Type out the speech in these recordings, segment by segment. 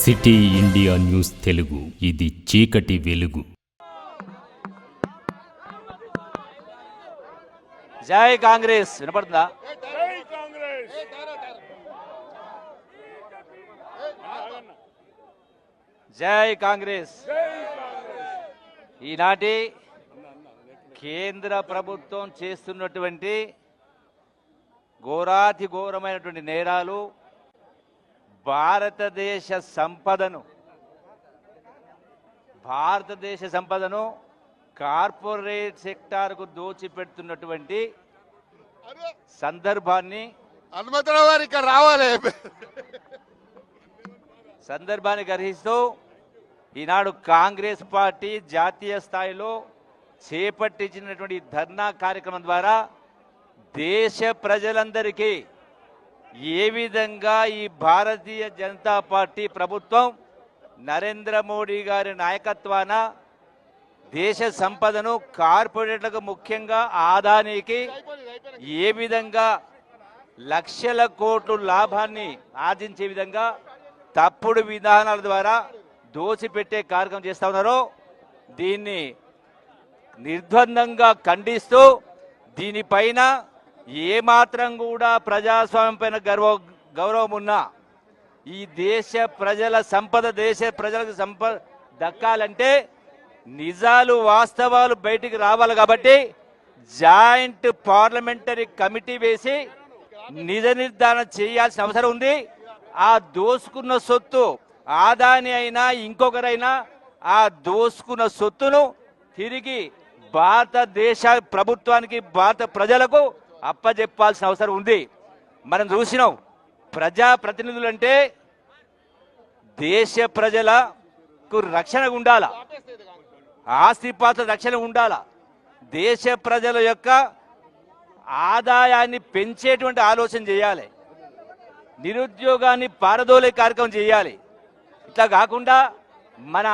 City India news Telugu, ఇది చీకటి వెలుగు. జై కాంగ్రెస్ వినపడుతుందా? జై కాంగ్రెస్. ఈనాటి కేంద్ర ప్రభుత్వం చేస్తున్నటువంటి ఘోరాతి ఘోరమైనటువంటి నేరాలు, భారతదేశ సంపదను కార్పొరేట్ సెక్టార్కు దోచిపెడుతున్నటువంటి సందర్భాన్ని గ్రహిస్తూ ఈనాడు కాంగ్రెస్ పార్టీ జాతీయ స్థాయిలో చేపట్టించినటువంటి ధర్నా కార్యక్రమం ద్వారా దేశ ప్రజలందరికీ ఏ విధంగా ఈ భారతీయ జనతా పార్టీ ప్రభుత్వం నరేంద్ర మోడీ గారి నాయకత్వాన దేశ సంపదను కార్పొరేట్లకు, ముఖ్యంగా ఆదానికి ఏ విధంగా లక్షల కోట్ల లాభాన్ని ఆర్జించే విధంగా తప్పుడు విధానాల ద్వారా దోచిపెట్టే కార్యక్రమం చేస్తూ ఉన్నారో దీన్ని నిర్ద్వందంగా ఖండిస్తూ, దీనిపైన ఏమాత్రం కూడా ప్రజాస్వామ్యం పైన గౌరవం ఉన్నా ఈ దేశ ప్రజల సంపద, దేశ ప్రజలకు సంపద దక్కాలంటే నిజాలు, వాస్తవాలు బయటికి రావాలి. కాబట్టి జాయింట్ పార్లమెంటరీ కమిటీ వేసి నిజ నిర్ధారణ చేయాల్సిన అవసరం ఉంది. ఆ దోసుకున్న సొత్తు ఆదాని అయినా ఇంకొకరైనా ఆ దోసుకున్న సొత్తును తిరిగి భారతదేశ ప్రభుత్వానికి, భారత ప్రజలకు అప్పజెప్పాల్సిన అవసరం ఉంది. మనం చూసినాం, ప్రజాప్రతినిధులు అంటే దేశ ప్రజలకు రక్షణ ఉండాల, ఆస్తిపాత్ర రక్షణ ఉండాల, దేశ ప్రజల యొక్క ఆదాయాన్ని పెంచేటువంటి ఆలోచన చేయాలి, నిరుద్యోగాన్ని పారదోలే కార్యక్రమం చేయాలి. ఇట్లా కాకుండా మన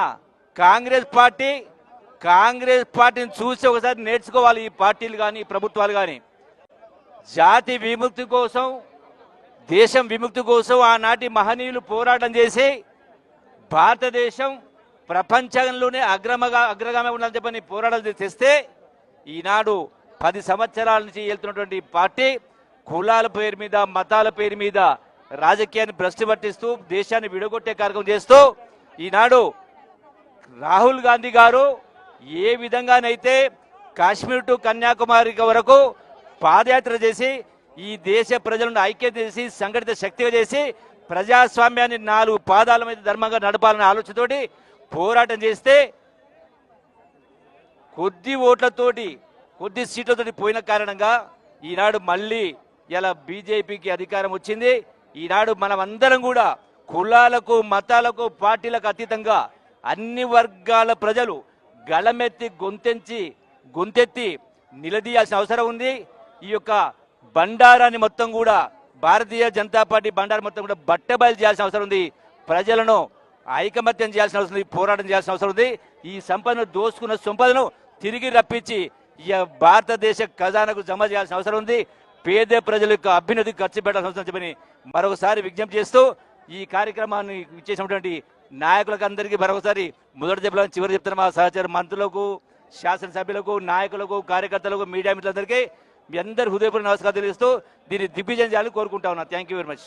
కాంగ్రెస్ పార్టీని చూసి ఒకసారి నేర్చుకోవాలి ఈ పార్టీలు కానీ ప్రభుత్వాలు కానీ. జాతి విముక్తి కోసం, దేశం విముక్తి కోసం ఆనాటి మహనీయులు పోరాటం చేసి భారతదేశం ప్రపంచంలోనే అగ్రగామి ఉండాలని చెప్పని పోరాటాలు తెస్తే ఈనాడు 10 సంవత్సరాల నుంచి వెళ్తున్నటువంటి పార్టీ కులాల పేరు మీద, మతాల పేరు మీద రాజకీయాన్ని భ్రష్టు పట్టిస్తూ దేశాన్ని విడగొట్టే కార్యక్రమం చేస్తూ ఈనాడు రాహుల్ గాంధీ గారు ఏ విధంగానైతే కాశ్మీర్ టు కన్యాకుమారి వరకు పాదయాత్ర చేసి ఈ దేశ ప్రజలను ఐక్యత చేసి సంఘటిత శక్తిగా చేసి ప్రజాస్వామ్యాన్ని 4 పాదాల మీద ధర్మంగా నడపాలనే ఆలోచనతోటి పోరాటం చేస్తే కొద్ది ఓట్లతోటి, కొద్ది సీట్లతోటి పోయిన కారణంగా ఈనాడు మళ్ళీ ఇలా బీజేపీకి అధికారం వచ్చింది. ఈనాడు మనం అందరం కూడా కులాలకు, మతాలకు, పార్టీలకు అతీతంగా అన్ని వర్గాల ప్రజలు గళమెత్తి గొంతెత్తి నిలదీయాల్సిన అవసరం ఉంది. ఈ యొక్క బండారాన్ని మొత్తం కూడా, భారతీయ జనతా పార్టీ బండారం మొత్తం కూడా బట్టబయలు చేయాల్సిన అవసరం ఉంది. ప్రజలను ఐకమత్యం చేయాల్సిన అవసరం ఉంది, పోరాటం చేయాల్సిన అవసరం ఉంది. ఈ సంపదను, దోసుకున్న సంపదను తిరిగి రప్పించి ఈ భారతదేశ ఖజానాకు జమ చేయాల్సిన అవసరం ఉంది. పేద ప్రజల యొక్క అభ్యున్నతికి ఖర్చు పెట్టాల్సిన అవసరం చెప్పని మరొకసారి విజ్ఞప్తి చేస్తూ ఈ కార్యక్రమాన్ని ఇచ్చేసినటువంటి నాయకులకు అందరికీ మరొకసారి మొదటి చెప్పాలని చివరి చెప్తున్న మా సహచర మంత్రులకు, శాసనసభ్యులకు, నాయకులకు, కార్యకర్తలకు, మీడియా మిత్రులందరికీ మీ అందరి హృదయపూర్వక నమస్కారం తెలియజేస్తూ దీన్ని దిగ్విజయం చేయాలని కోరుకుంటా ఉన్నా. Thank you very much.